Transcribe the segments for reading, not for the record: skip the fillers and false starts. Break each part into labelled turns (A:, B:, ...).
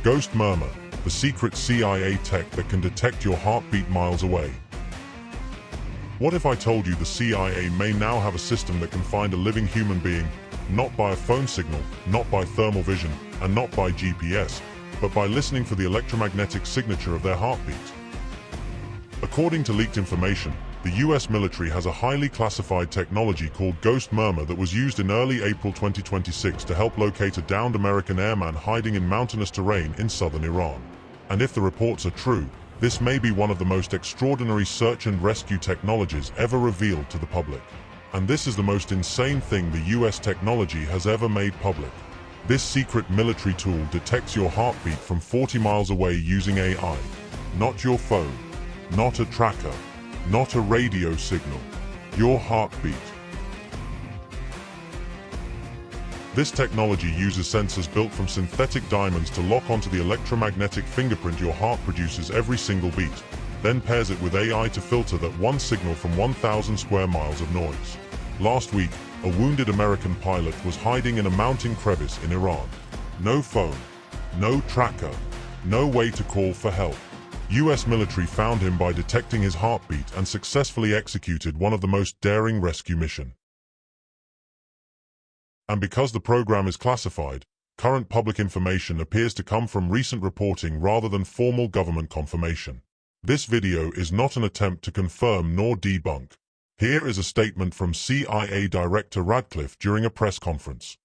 A: Ghost Murmur, the secret CIA tech that can detect your heartbeat miles away. What if I told you the CIA may now have a system that can find a living human being, not by a phone signal, not by thermal vision, and not by GPS, but by listening for the electromagnetic signature of their heartbeat? According to leaked information, the US military has a highly classified technology called Ghost Murmur that was used in early April 2026 to help locate a downed American airman hiding in mountainous terrain in southern Iran. And if the reports are true, this may be one of the most extraordinary search and rescue technologies ever revealed to the public. And this is the most insane thing the US technology has ever made public. This secret military tool detects your heartbeat from 40 miles away using AI. Not your phone, not a tracker, not a radio signal, your heartbeat. This technology uses sensors built from synthetic diamonds to lock onto the electromagnetic fingerprint your heart produces every single beat, then pairs it with AI to filter that one signal from 1,000 square miles of noise. Last week, a wounded American pilot was hiding in a mountain crevice in Iran. No phone, no tracker, no way to call for help. US military found him by detecting his heartbeat and successfully executed one of the most daring rescue missions. And because the program is classified, current public information appears to come from recent reporting rather than formal government confirmation. This video is not an attempt to confirm nor debunk. Here is a statement from CIA Director Radcliffe during a press conference.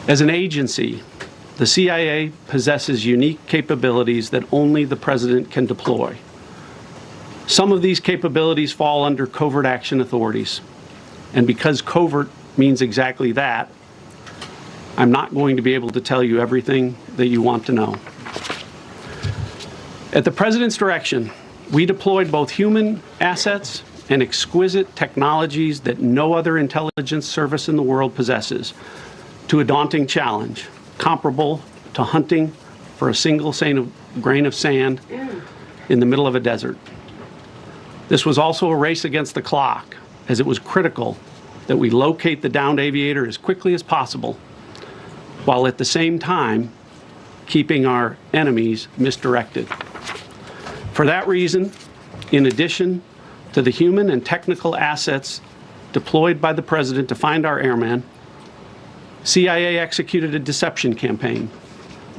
B: As an agency, the CIA possesses unique capabilities that only the President can deploy. Some of these capabilities fall under covert action authorities. And because covert means exactly that, I'm not going to be able to tell you everything that you want to know. At the President's direction, we deployed both human assets and exquisite technologies that no other intelligence service in the world possesses to a daunting challenge, comparable to hunting for a single grain of sand in the middle of a desert. This was also a race against the clock, as it was critical that we locate the downed aviator as quickly as possible, while at the same time keeping our enemies misdirected. For that reason, in addition to the human and technical assets deployed by the President to find our airman, CIA executed a deception campaign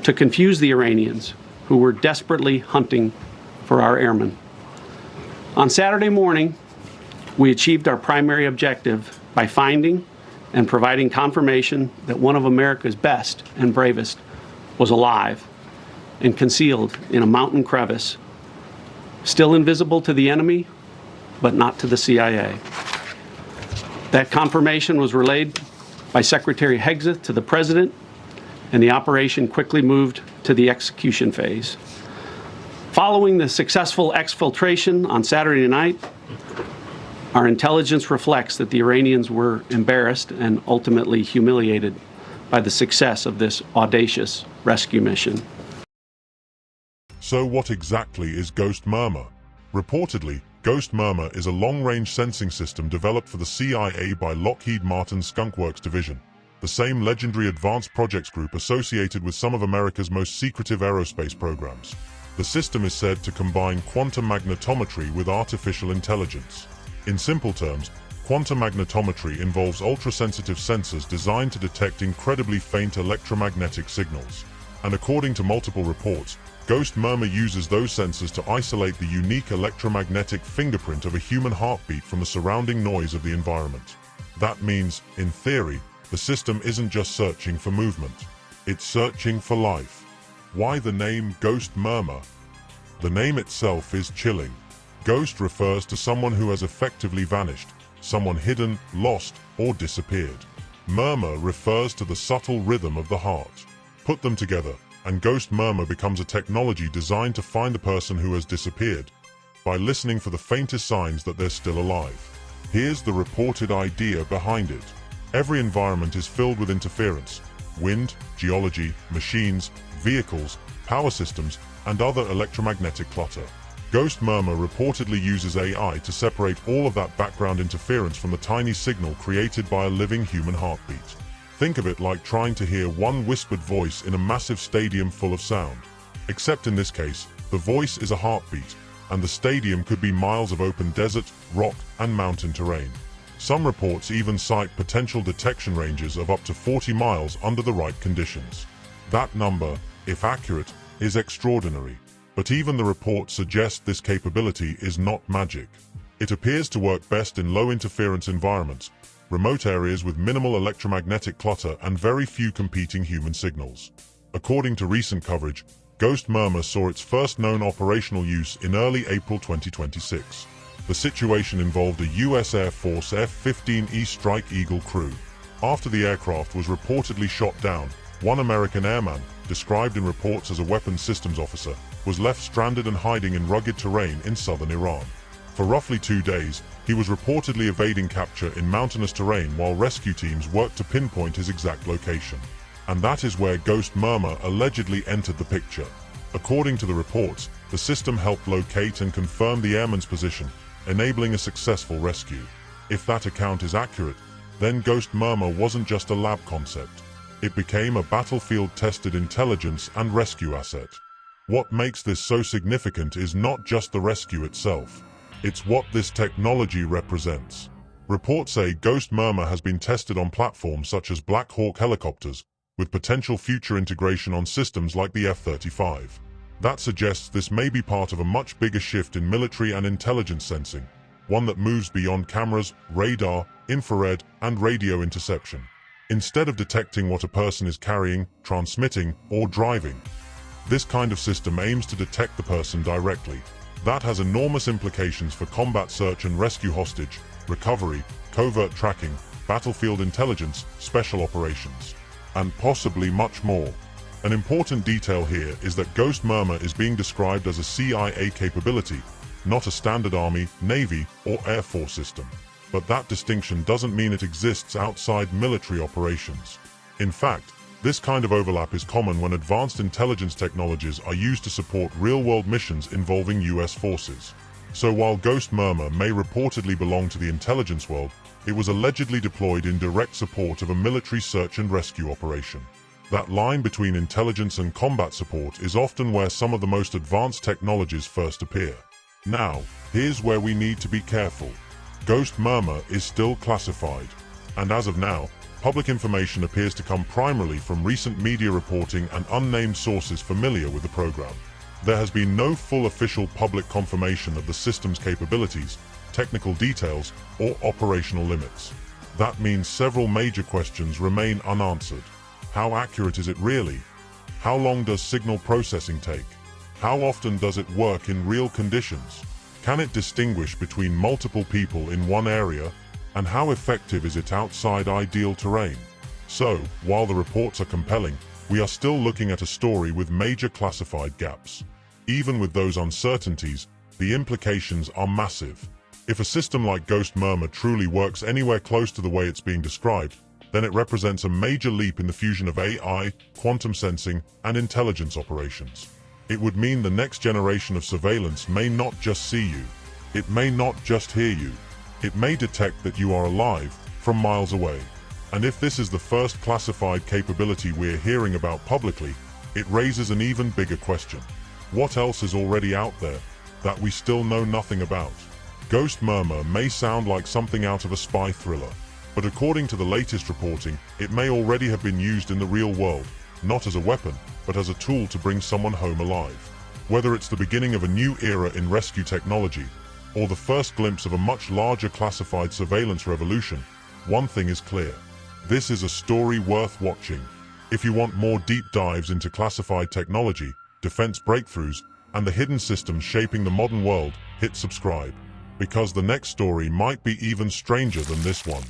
B: to confuse the Iranians who were desperately hunting for our airman. On Saturday morning, we achieved our primary objective by finding and providing confirmation that one of America's best and bravest was alive and concealed in a mountain crevice, still invisible to the enemy, but not to the CIA. That confirmation was relayed by Secretary Hegseth to the President, and the operation quickly moved to the execution phase. Following the successful exfiltration on Saturday night, our intelligence reflects that the Iranians were embarrassed and ultimately humiliated by the success of this audacious rescue mission.
A: So what exactly is Ghost Murmur? Reportedly, Ghost Murmur is a long-range sensing system developed for the CIA by Lockheed Martin's Skunk Works division, the same legendary advanced projects group associated with some of America's most secretive aerospace programs. The system is said to combine quantum magnetometry with artificial intelligence. In simple terms, quantum magnetometry involves ultra-sensitive sensors designed to detect incredibly faint electromagnetic signals. And according to multiple reports, Ghost Murmur uses those sensors to isolate the unique electromagnetic fingerprint of a human heartbeat from the surrounding noise of the environment. That means, in theory, the system isn't just searching for movement. It's searching for life. Why the name Ghost Murmur? The name itself is chilling. Ghost refers to someone who has effectively vanished, someone hidden, lost, or disappeared. Murmur refers to the subtle rhythm of the heart. Put them together, and Ghost Murmur becomes a technology designed to find the person who has disappeared, by listening for the faintest signs that they're still alive. Here's the reported idea behind it. Every environment is filled with interference: wind, geology, machines, vehicles, power systems, and other electromagnetic clutter. Ghost Murmur reportedly uses AI to separate all of that background interference from the tiny signal created by a living human heartbeat. Think of it like trying to hear one whispered voice in a massive stadium full of sound. Except in this case, the voice is a heartbeat, and the stadium could be miles of open desert, rock, and mountain terrain. Some reports even cite potential detection ranges of up to 40 miles under the right conditions. That number, if accurate, is extraordinary. But even the reports suggest this capability is not magic. It appears to work best in low-interference environments, remote areas with minimal electromagnetic clutter and very few competing human signals. According to recent coverage, Ghost Murmur saw its first known operational use in early April 2026. The situation involved a U.S. Air Force F-15E Strike Eagle crew. After the aircraft was reportedly shot down, one American airman, described in reports as a weapons systems officer, was left stranded and hiding in rugged terrain in southern Iran. For roughly 2 days, he was reportedly evading capture in mountainous terrain while rescue teams worked to pinpoint his exact location. And that is where Ghost Murmur allegedly entered the picture. According to the reports, the system helped locate and confirm the airman's position, enabling a successful rescue. If that account is accurate, then Ghost Murmur wasn't just a lab concept. It became a battlefield-tested intelligence and rescue asset. What makes this so significant is not just the rescue itself. It's what this technology represents. Reports say Ghost Murmur has been tested on platforms such as Black Hawk helicopters, with potential future integration on systems like the F-35. That suggests this may be part of a much bigger shift in military and intelligence sensing, one that moves beyond cameras, radar, infrared, and radio interception. Instead of detecting what a person is carrying, transmitting, or driving, this kind of system aims to detect the person directly. That has enormous implications for combat search and rescue, hostage recovery, covert tracking, battlefield intelligence, special operations, and possibly much more. An important detail here is that Ghost Murmur is being described as a CIA capability, not a standard Army, Navy, or Air Force system. But that distinction doesn't mean it exists outside military operations. In fact, this kind of overlap is common when advanced intelligence technologies are used to support real-world missions involving US forces. So while Ghost Murmur may reportedly belong to the intelligence world, it was allegedly deployed in direct support of a military search and rescue operation. That line between intelligence and combat support is often where some of the most advanced technologies first appear. Now, here's where we need to be careful. Ghost Murmur is still classified, and as of now, public information appears to come primarily from recent media reporting and unnamed sources familiar with the program. There has been no full official public confirmation of the system's capabilities, technical details, or operational limits. That means several major questions remain unanswered. How accurate is it really? How long does signal processing take? How often does it work in real conditions? Can it distinguish between multiple people in one area? And how effective is it outside ideal terrain? So, while the reports are compelling, we are still looking at a story with major classified gaps. Even with those uncertainties, the implications are massive. If a system like Ghost Murmur truly works anywhere close to the way it's being described, then it represents a major leap in the fusion of AI, quantum sensing, and intelligence operations. It would mean the next generation of surveillance may not just see you. It may not just hear you. It may detect that you are alive from miles away. And if this is the first classified capability we're hearing about publicly, it raises an even bigger question. What else is already out there that we still know nothing about? Ghost Murmur may sound like something out of a spy thriller, but according to the latest reporting, it may already have been used in the real world, not as a weapon, but as a tool to bring someone home alive. Whether it's the beginning of a new era in rescue technology, or the first glimpse of a much larger classified surveillance revolution, one thing is clear. This is a story worth watching. If you want more deep dives into classified technology, defense breakthroughs, and the hidden systems shaping the modern world, hit subscribe. Because the next story might be even stranger than this one.